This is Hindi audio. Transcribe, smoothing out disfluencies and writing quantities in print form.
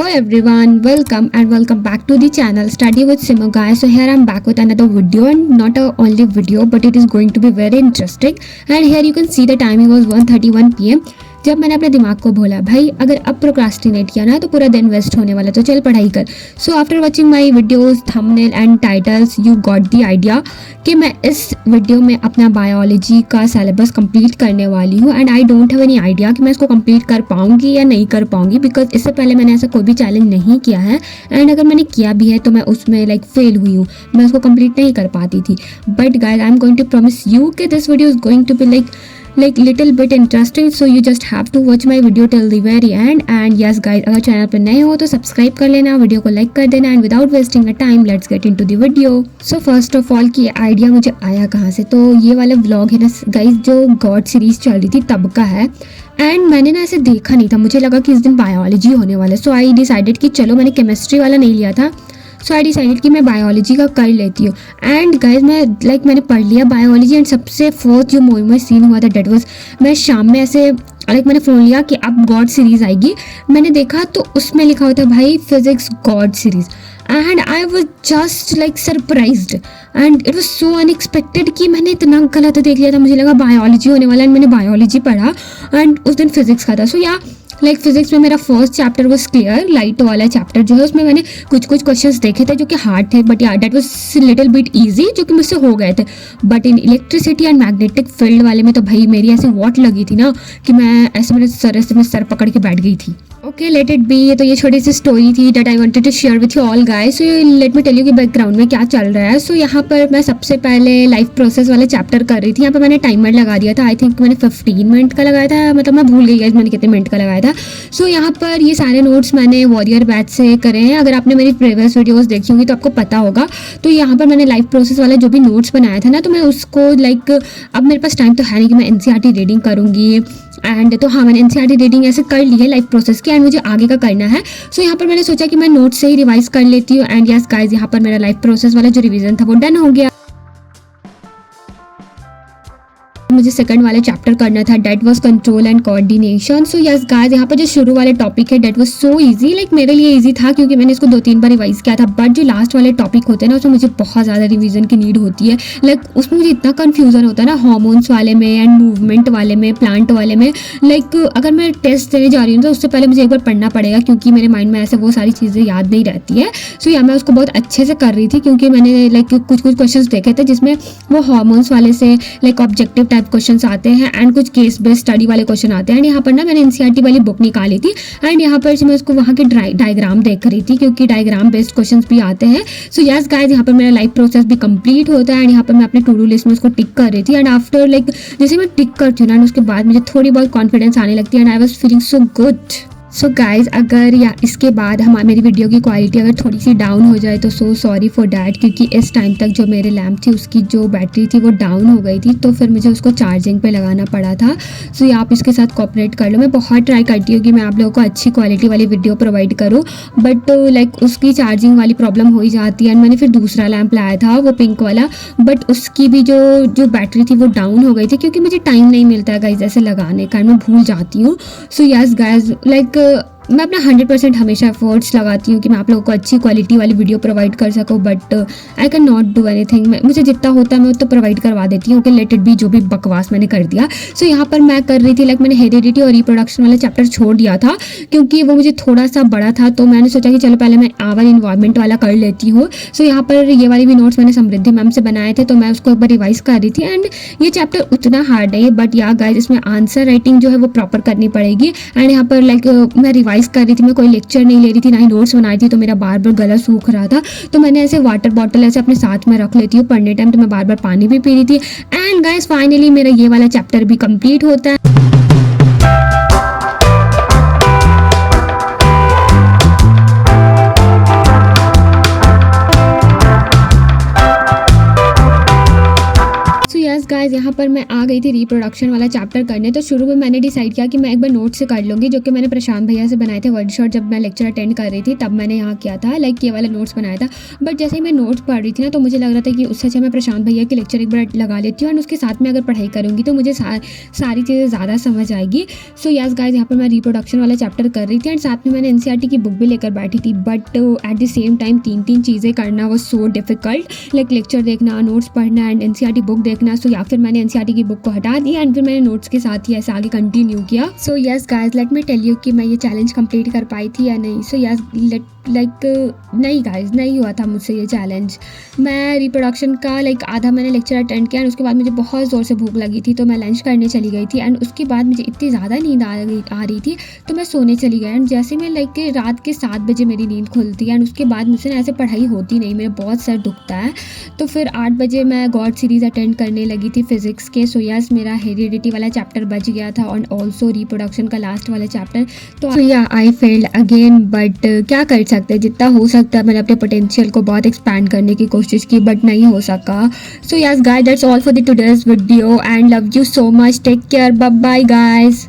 Hello everyone, welcome back to the channel Study with Simo guys. So here I'm back with another video, and not a only video but it is going to be very interesting. And here you can see the timing was 1:31 PM. जब मैंने अपने दिमाग को बोला भाई अगर अब प्रोक्रास्टिनेट किया ना तो पूरा दिन वेस्ट होने वाला, तो चल पढ़ाई कर. So after watching my videos, thumbnail and titles you got the idea कि मैं इस वीडियो में अपना बायोलॉजी का सिलेबस कंप्लीट करने वाली हूँ. And I don't have any idea कि मैं इसको कंप्लीट कर पाऊँगी या नहीं कर पाऊँगी, बिकॉज इससे पहले मैंने ऐसा कोई भी चैलेंज नहीं किया है. एंड अगर मैंने किया भी है तो मैं उसमें फेल हुई हूँ, मैं उसको कंप्लीट नहीं कर पाती थी. But guys I am going to promise you कि this video is going to be little bit interesting, so you just have to watch my video till the very end. And yes guys, अगर चैनल पर नए हो तो सब्सक्राइब कर लेना, वीडियो को लाइक कर देना. And without wasting a time let's get into the video. So first of all कि आइडिया मुझे आया कहाँ से, तो ये वाला व्लॉग है ना गाइस जो गॉड सीरीज चल रही थी तब का है. एंड मैंने ना ऐसे देखा नहीं था, मुझे लगा कि इस दिन बायोलॉजी होने वाला है. सो आई डिसाइडेड कि चलो, मैंने केमिस्ट्री वाला नहीं लिया था, सो आई डिसाइडेड कि मैं बायोलॉजी का कर लेती हूँ. एंड गाइज मैंने पढ़ लिया बायोलॉजी. एंड सबसे फोर्थ जो मूवी में सीन हुआ था डेट वाज, मैं शाम में ऐसे मैंने फ़ोन लिया कि अब गॉड सीरीज़ आएगी. मैंने देखा तो उसमें लिखा होता भाई physics God series. And I was just surprised and it was so unexpected कि मैंने इतना गलत देख लिया था. मुझे लगा बायोलॉजी होने वाला, एंड मैंने बायोलॉजी पढ़ा एंड उस दिन फिजिक्स का था. सो या फिजिक्स में मेरा first chapter was clear. Light वाला चैप्टर जो है उसमें मैंने कुछ क्वेश्चंस देखे थे जो कि हार्ड थे, बट या that was little bit easy, जो कि मुझसे हो गए थे. But in electricity and magnetic field वाले में तो भाई मेरी ऐसी वॉट लगी थी ना कि मैं ऐसे मेरे सर पकड़ के बैठ गई थी. Okay let it be. तो ये छोटी सी स्टोरी थी that I wanted to share with you all guys. So let me tell you कि बैकग्राउंड में क्या चल रहा है. सो यहाँ पर मैं सबसे पहले लाइफ प्रोसेस वाले चैप्टर कर रही थी. यहाँ पर मैंने टाइमर लगा दिया था. आई थिंक मैंने 15 मिनट का लगाया था, मतलब मैं भूल गई गाइस मैंने कितने मिनट का लगाया था. सो यहाँ पर ये सारे नोट्स मैंने वॉरियर बैच से करे हैं. अगर आपने मेरी प्रीवियस वीडियोस देखी होंगी तो आपको पता होगा. तो यहाँ पर मैंने लाइफ प्रोसेस वाला जो भी नोट्स बनाया था ना, तो मैं उसको अब मेरे पास टाइम तो है नहीं कि मैं एनसीईआरटी रीडिंग करूँगी. एंड तो हाँ, मैंने एनसीईआरटी रीडिंग ऐसे कर ली है लाइफ प्रोसेस की, एंड मुझे आगे का करना है. सो यहाँ पर मैंने सोचा कि मैं नोट्स से ही रिवाइज कर लेती हूँ. एंड यस गाइज, यहाँ पर मेरा लाइफ प्रोसेस वाला जो रिवीजन था वो डन हो गया. मुझे सेकंड वाला चैप्टर करना था, that was control and coordination. So yes guys, यहाँ पर जो शुरू वाले टॉपिक है डेट वाज सो इजी. मेरे लिए इजी था क्योंकि मैंने इसको 2-3 बार रिवाइज किया था. बट जो लास्ट वाले टॉपिक होते हैं ना, उसमें मुझे बहुत ज़्यादा रिवीजन की नीड होती है. उसमें मुझे इतना कन्फ्यूजन होता है ना, हार्मोन्स वाले में एंड मूवमेंट वाले में, प्लांट वाले में. अगर मैं टेस्ट देने जा रही हूँ तो उससे पहले मुझे एक बार पढ़ना पड़ेगा, क्योंकि मेरे माइंड में ऐसे वो सारी चीज़ें याद नहीं रहती है. सो या मैं उसको बहुत अच्छे से कर रही थी, क्योंकि मैंने कुछ क्वेश्चन देखे थे जिसमें वो हार्मोन्स वाले से ऑब्जेक्टिव टाइप क्वेश्चन आते हैं एंड कुछ केस बेस्ड स्टडी वाले क्वेश्चन आते हैं. एंड यहाँ पर ना मैंने एनसीईआरटी वाली बुक निकाली थी. एंड यहाँ पर मैं उसको वहाँ के डायग्राम देख रही थी, क्योंकि डायग्राम बेस्ड क्वेश्चंस भी आते हैं. सो यस गाइस, यहाँ पर मेरा लाइफ प्रोसेस भी कंप्लीट होता है. एंड यहाँ पर मैं अपने टू डू लिस्ट में उसको टिक कर रही थी. एंड आफ्टर जैसे मैं टिक करती हूँ ना, उसके बाद मुझे थोड़ी बहुत कॉन्फिडेंस आने लगती है. And I was feeling so good. So guys, अगर या इसके बाद मेरी वीडियो की क्वालिटी अगर थोड़ी सी डाउन हो जाए तो सो सॉरी फॉर डैट, क्योंकि इस टाइम तक जो मेरे लैम्प थी उसकी जो बैटरी थी वो डाउन हो गई थी, तो फिर मुझे उसको चार्जिंग पे लगाना पड़ा था. सो ये आप इसके साथ कोऑपरेट कर लो. मैं बहुत ट्राई करती हूँ कि मैं आप लोगों को अच्छी क्वालिटी वाली वीडियो प्रोवाइड करूँ, बट उसकी चार्जिंग वाली प्रॉब्लम हो ही जाती है. एंड मैंने फिर दूसरा लैम्प लाया था, वो पिंक वाला, बट उसकी भी जो बैटरी थी वो डाउन हो गई थी, क्योंकि मुझे टाइम नहीं मिलता है गाइज ऐसे लगाने का, मैं भूल जाती हूँ. सो यस गाइज, मैं अपना 100% हमेशा एफर्ट्स लगाती हूँ कि मैं आप लोगों को अच्छी क्वालिटी वाली वीडियो प्रोवाइड कर सकूँ, but I can not do anything. मुझे जितना होता है मैं उतना प्रोवाइड करवा देती हूँ. ओके लेट इट बी, जो भी बकवास मैंने कर दिया. सो यहाँ पर मैं कर रही थी मैंने हेरिडिटी और रिप्रोडक्शन वाला चैप्टर छोड़ दिया था, क्योंकि वो मुझे थोड़ा सा बड़ा था. तो मैंने सोचा कि चलो पहले मैं आवर इन्वायरमेंट वाला कर लेती हूँ. सो यहाँ पर ये वाली भी नोट्स मैंने समृद्धि मैम से बनाए थे, तो मैं उसको एक बार रिवाइज कर रही थी. एंड ये चैप्टर उतना हार्ड है, बट या गाइस इसमें आंसर राइटिंग जो है वो प्रॉपर करनी पड़ेगी. एंड यहाँ पर मैं रिवाइज कर रही थी, मैं कोई लेक्चर नहीं ले रही थी, ना ही नोट्स बनाई थी, तो मेरा बार बार गला सूख रहा था. तो मैंने ऐसे वाटर बॉटल ऐसे अपने साथ में रख लेती हूँ पढ़ने टाइम, तो मैं बार बार पानी भी पी रही थी. एंड गाइस फाइनली मेरा ये वाला चैप्टर भी कंप्लीट होता है. गाइस यहाँ पर मैं आ गई थी रिप्रोडक्शन वाला चैप्टर करने। तो शुरू में मैंने डिसाइड किया कि मैं एक बार नोट से कर लूँगी, जो कि मैंने प्रशांत भैया से बनाए थे वन शॉट। जब मैं लेक्चर अटेंड कर रही थी तब मैंने यहाँ किया था, लाइक ये वाला नोट्स बनाया था। बट जैसे ही मैं नोट्स पढ़ रही थी ना, तो मुझे लग रहा था कि उससे अच्छा मैं प्रशांत भैया के लेक्चर एक बार लगा लेती हूँ, एंड उसके साथ में अगर पढ़ाई करूँगी तो मुझे सारी चीज़ें ज़्यादा समझ आएगी। सो यस गाइस, यहाँ पर मैं रिप्रोडक्शन वाला चैप्टर कर रही थी, एंड साथ में मैंने एनसीईआरटी की बुक भी लेकर बैठी थी। But at the same time तीन चीज़ें करना वो सो डिफिकल्ट, लाइक लेक्चर देखना, नोट्स पढ़ना एंड एनसीईआरटी बुक देखना। सो या फिर मैंने एनसीईआरटी की बुक को हटा दिया एंड फिर मैंने नोट्स के साथ ही ऐसे आगे कंटिन्यू किया। So yes guys, let me tell you कि मैं ये चैलेंज कंप्लीट कर पाई थी या नहीं। सो यस नहीं गाइस, नहीं हुआ था मुझसे ये चैलेंज। मैं रिप्रोडक्शन का आधा मैंने लेक्चर अटेंड किया, एंड उसके बाद मुझे बहुत ज़ोर से भूख लगी थी, तो मैं लंच करने चली गई थी। एंड उसके बाद मुझे इतनी ज़्यादा नींद आ रही थी, तो मैं सोने चली गई। एंड जैसे मैं रात के 7 बजे मेरी नींद खुलती है, एंड उसके बाद मुझसे ना ऐसे पढ़ाई होती नहीं, मेरा बहुत सर दुखता है। तो फिर 8 बजे मैं गॉड सीरीज़ अटेंड करने लगी थी फिज़िक्स के। सो यस, मेरा हेरिडिटी वाला चैप्टर बच गया था, और ऑल्सो रिप्रोडक्शन का लास्ट वाला चैप्टर। तो या आई फेल्ड अगेन, बट क्या कर सकते हैं, जितना हो सकता है मैंने अपने पोटेंशियल को बहुत एक्सपैंड करने की कोशिश की, बट नहीं हो सका। So yes guys, that's all for the today's video, and love you so much, take care, bye bye guys.